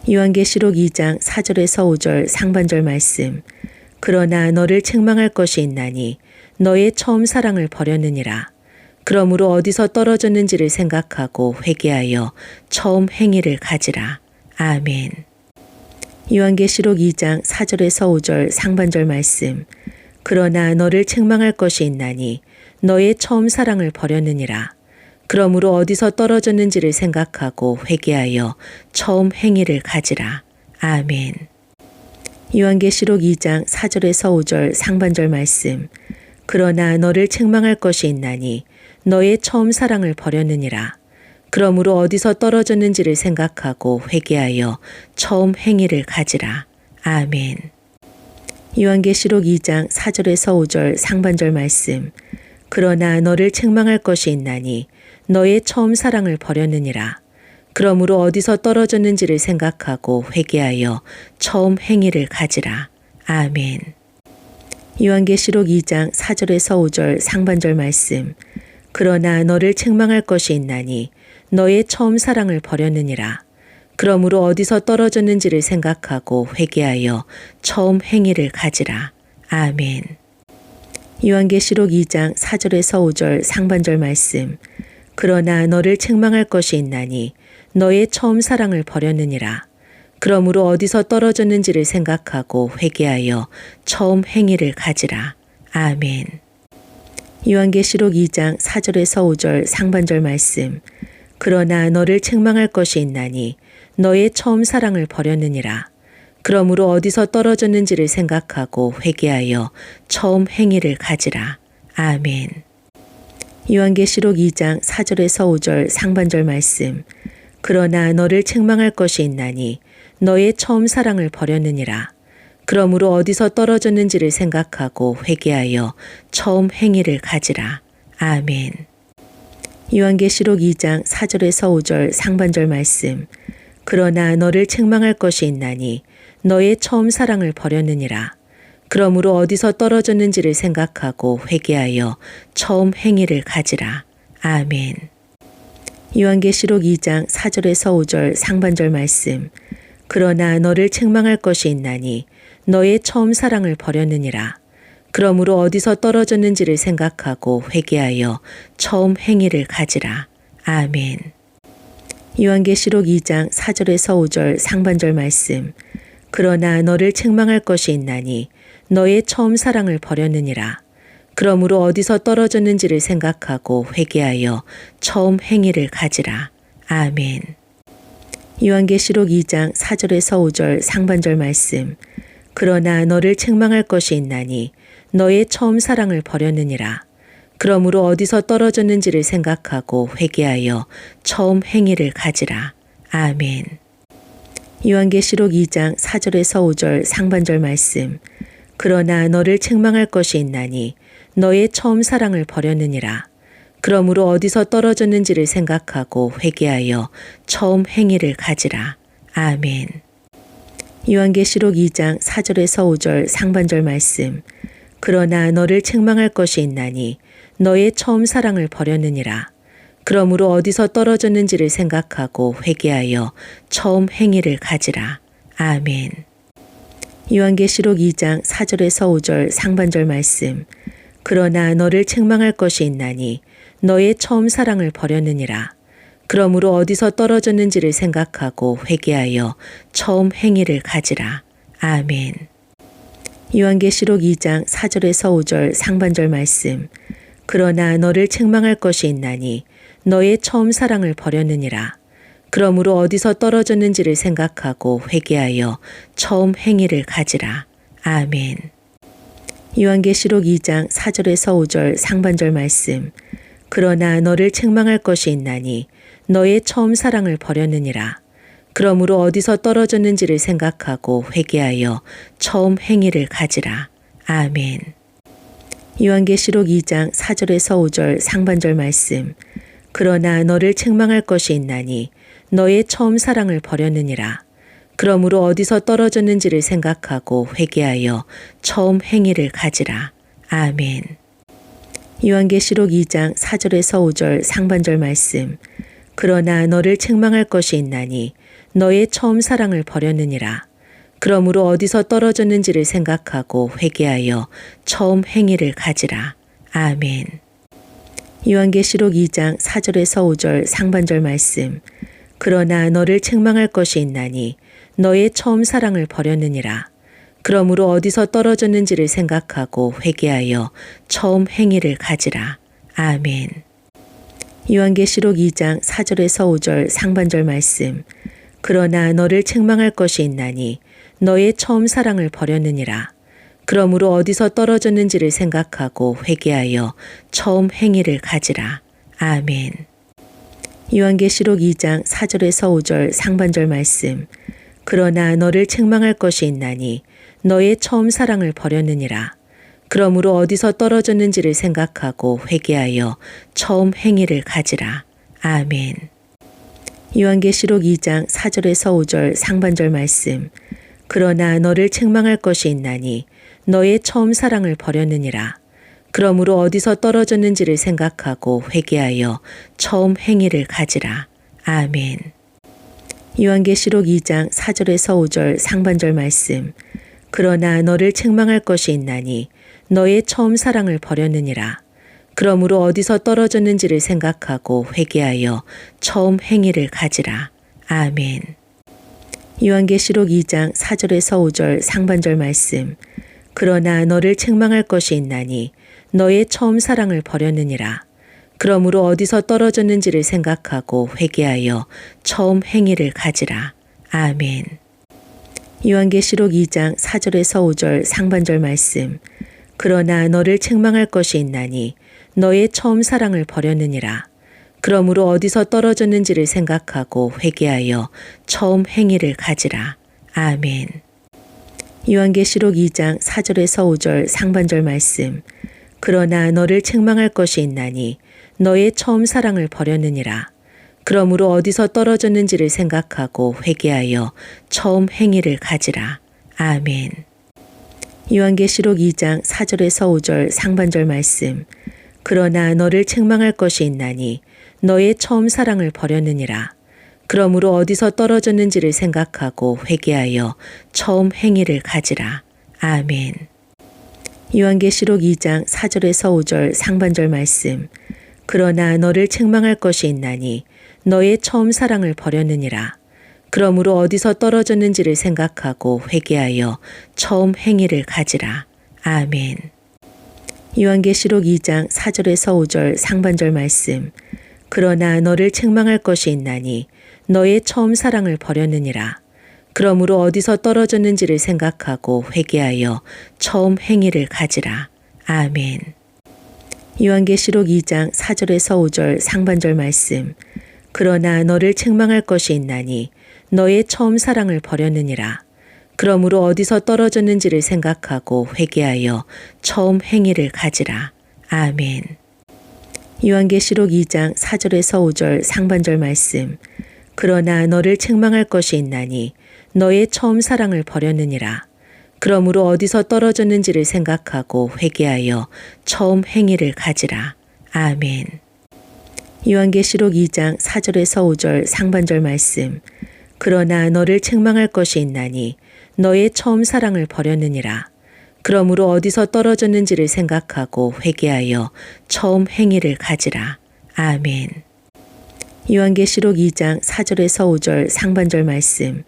요한계시록 2장 4절에서 5절 상반절 말씀. 그러나 너를 책망할 것이 있나니 너의 처음 사랑을 버렸느니라. 그러므로 어디서 떨어졌는지를 생각하고 회개하여 처음 행위를 가지라. 아멘. 요한계시록 2장 4절에서 5절 상반절 말씀. 그러나 너를 책망할 것이 있나니 너의 처음 사랑을 버렸느니라. 그러므로 어디서 떨어졌는지를 생각하고 회개하여 처음 행위를 가지라. 아멘. 요한계시록 2장 4절에서 5절 상반절 말씀. 그러나 너를 책망할 것이 있나니 너의 처음 사랑을 버렸느니라. 그러므로 어디서 떨어졌는지를 생각하고 회개하여 처음 행위를 가지라. 아멘. 요한계시록 2장 4절에서 5절 상반절 말씀. 그러나 너를 책망할 것이 있나니 너의 처음 사랑을 버렸느니라. 그러므로 어디서 떨어졌는지를 생각하고 회개하여 처음 행위를 가지라. 아멘. 요한계시록 2장 4절에서 5절 상반절 말씀. 그러나 너를 책망할 것이 있나니 너의 처음 사랑을 버렸느니라. 그러므로 어디서 떨어졌는지를 생각하고 회개하여 처음 행위를 가지라. 아멘. 요한계시록 2장 4절에서 5절 상반절 말씀. 그러나 너를 책망할 것이 있나니 너의 처음 사랑을 버렸느니라. 그러므로 어디서 떨어졌는지를 생각하고 회개하여 처음 행위를 가지라. 아멘. 요한계시록 2장 4절에서 5절 상반절 말씀. 그러나 너를 책망할 것이 있나니 너의 처음 사랑을 버렸느니라. 그러므로 어디서 떨어졌는지를 생각하고 회개하여 처음 행위를 가지라. 아멘. 요한계시록 2장 4절에서 5절 상반절 말씀. 그러나 너를 책망할 것이 있나니 너의 처음 사랑을 버렸느니라. 그러므로 어디서 떨어졌는지를 생각하고 회개하여 처음 행위를 가지라. 아멘. 요한계시록 2장 4절에서 5절 상반절 말씀. 그러나 너를 책망할 것이 있나니 너의 처음 사랑을 버렸느니라. 그러므로 어디서 떨어졌는지를 생각하고 회개하여 처음 행위를 가지라. 아멘. 요한계시록 2장 4절에서 5절 상반절 말씀. 그러나 너를 책망할 것이 있나니 너의 처음 사랑을 버렸느니라. 그러므로 어디서 떨어졌는지를 생각하고 회개하여 처음 행위를 가지라. 아멘. 요한계시록 2장 4절에서 5절 상반절 말씀. 그러나 너를 책망할 것이 있나니 너의 처음 사랑을 버렸느니라. 그러므로 어디서 떨어졌는지를 생각하고 회개하여 처음 행위를 가지라. 아멘. 요한계시록 2장 4절에서 5절 상반절 말씀. 그러나 너를 책망할 것이 있나니 너의 처음 사랑을 버렸느니라. 그러므로 어디서 떨어졌는지를 생각하고 회개하여 처음 행위를 가지라. 아멘. 요한계시록 2장 4절에서 5절 상반절 말씀. 그러나 너를 책망할 것이 있나니 너의 처음 사랑을 버렸느니라. 그러므로 어디서 떨어졌는지를 생각하고 회개하여 처음 행위를 가지라. 아멘. 요한계시록 2장 4절에서 5절 상반절 말씀. 그러나 너를 책망할 것이 있나니 너의 처음 사랑을 버렸느니라. 그러므로 어디서 떨어졌는지를 생각하고 회개하여 처음 행위를 가지라. 아멘. 요한계시록 2장 4절에서 5절 상반절 말씀. 그러나 너를 책망할 것이 있나니 너의 처음 사랑을 버렸느니라. 그러므로 어디서 떨어졌는지를 생각하고 회개하여 처음 행위를 가지라. 아멘. 요한계시록 2장 4절에서 5절 상반절 말씀. 그러나 너를 책망할 것이 있나니 너의 처음 사랑을 버렸느니라. 그러므로 어디서 떨어졌는지를 생각하고 회개하여 처음 행위를 가지라. 아멘. 요한계시록 2장 4절에서 5절 상반절 말씀. 그러나 너를 책망할 것이 있나니 너의 처음 사랑을 버렸느니라. 그러므로 어디서 떨어졌는지를 생각하고 회개하여 처음 행위를 가지라. 아멘. 요한계시록 2장 4절에서 5절 상반절 말씀. 그러나 너를 책망할 것이 있나니 너의 처음 사랑을 버렸느니라. 그러므로 어디서 떨어졌는지를 생각하고 회개하여 처음 행위를 가지라. 아멘. 요한계시록 2장 4절에서 5절 상반절 말씀. 그러나 너를 책망할 것이 있나니 너의 처음 사랑을 버렸느니라. 그러므로 어디서 떨어졌는지를 생각하고 회개하여 처음 행위를 가지라. 아멘. 요한계시록 2장 4절에서 5절 상반절 말씀. 그러나 너를 책망할 것이 있나니 너의 처음 사랑을 버렸느니라. 그러므로 어디서 떨어졌는지를 생각하고 회개하여 처음 행위를 가지라. 아멘. 요한계시록 2장 4절에서 5절 상반절 말씀. 그러나 너를 책망할 것이 있나니 너의 처음 사랑을 버렸느니라. 그러므로 어디서 떨어졌는지를 생각하고 회개하여 처음 행위를 가지라. 아멘. 요한계시록 2장 4절에서 5절 상반절 말씀. 그러나 너를 책망할 것이 있나니 너의 처음 사랑을 버렸느니라. 그러므로 어디서 떨어졌는지를 생각하고 회개하여 처음 행위를 가지라. 아멘. 요한계시록 2장 4절에서 5절 상반절 말씀. 그러나 너를 책망할 것이 있나니 너의 처음 사랑을 버렸느니라. 그러므로 어디서 떨어졌는지를 생각하고 회개하여 처음 행위를 가지라. 아멘. 요한계시록 2장 4절에서 5절 상반절 말씀. 그러나 너를 책망할 것이 있나니 너의 처음 사랑을 버렸느니라. 그러므로 어디서 떨어졌는지를 생각하고 회개하여 처음 행위를 가지라. 아멘. 요한계시록 2장 4절에서 5절 상반절 말씀. 그러나 너를 책망할 것이 있나니 너의 처음 사랑을 버렸느니라. 그러므로 어디서 떨어졌는지를 생각하고 회개하여 처음 행위를 가지라. 아멘. 요한계시록 2장 4절에서 5절 상반절 말씀. 그러나 너를 책망할 것이 있나니 너의 처음 사랑을 버렸느니라. 그러므로 어디서 떨어졌는지를 생각하고 회개하여 처음 행위를 가지라. 아멘. 요한계시록 2장 4절에서 5절 상반절 말씀. 그러나 너를 책망할 것이 있나니 너의 처음 사랑을 버렸느니라. 그러므로 어디서 떨어졌는지를 생각하고 회개하여 처음 행위를 가지라. 아멘. 요한계시록 2장 4절에서 5절 상반절 말씀. 그러나 너를 책망할 것이 있나니 너의 처음 사랑을 버렸느니라. 그러므로 어디서 떨어졌는지를 생각하고 회개하여 처음 행위를 가지라. 아멘. 요한계시록 2장 4절에서 5절 상반절 말씀. 그러나 너를 책망할 것이 있나니 너의 처음 사랑을 버렸느니라. 그러므로 어디서 떨어졌는지를 생각하고 회개하여 처음 행위를 가지라. 아멘. 요한계시록 2장 4절에서 5절 상반절 말씀. 그러나 너를 책망할 것이 있나니 너의 처음 사랑을 버렸느니라. 그러므로 어디서 떨어졌는지를 생각하고 회개하여 처음 행위를 가지라. 아멘. 요한계시록 2장 4절에서 5절 상반절 말씀. 그러나 너를 책망할 것이 있나니 너의 처음 사랑을 버렸느니라. 그러므로 어디서 떨어졌는지를 생각하고 회개하여 처음 행위를 가지라. 아멘. 요한계시록 2장 4절에서 5절 상반절 말씀. 그러나 너를 책망할 것이 있나니 너의 처음 사랑을 버렸느니라. 그러므로 어디서 떨어졌는지를 생각하고 회개하여 처음 행위를 가지라. 아멘. 요한계시록 2장 4절에서 5절 상반절 말씀. 그러나 너를 책망할 것이 있나니 너의 처음 사랑을 버렸느니라. 그러므로 어디서 떨어졌는지를 생각하고 회개하여 처음 행위를 가지라. 아멘. 요한계시록 2장 4절에서 5절 상반절 말씀.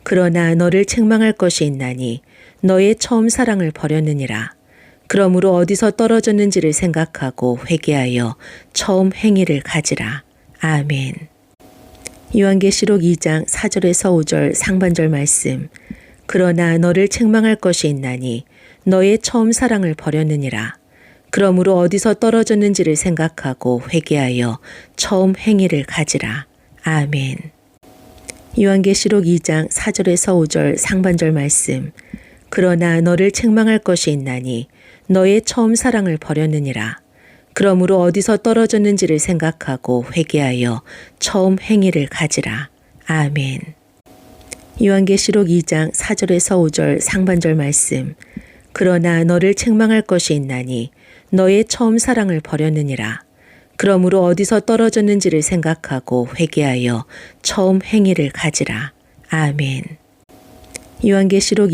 그러나 너를 책망할 것이 있나니 너의 처음 사랑을 버렸느니라. 그러므로 어디서 떨어졌는지를 생각하고 회개하여 처음 행위를 가지라. 아멘. 요한계시록 2장 4절에서 5절 상반절 말씀. 그러나 너를 책망할 것이 있나니 너의 처음 사랑을 버렸느니라. 그러므로 어디서 떨어졌는지를 생각하고 회개하여 처음 행위를 가지라. 아멘. 요한계시록 2장 4절에서 5절 상반절 말씀. 그러나 너를 책망할 것이 있나니 너의 처음 사랑을 버렸느니라. 그러므로 어디서 떨어졌는지를 생각하고 회개하여 처음 행위를 가지라. 아멘. 요한계시록 2장 4절에서 5절 상반절 말씀. 그러나 너를 책망할 것이 있나니 너의 처음 사랑을 버렸느니라. 그러므로 어디서 떨어졌는지를 생각하고 회개하여 처음 행위를 가지라. 아멘. 요한계시록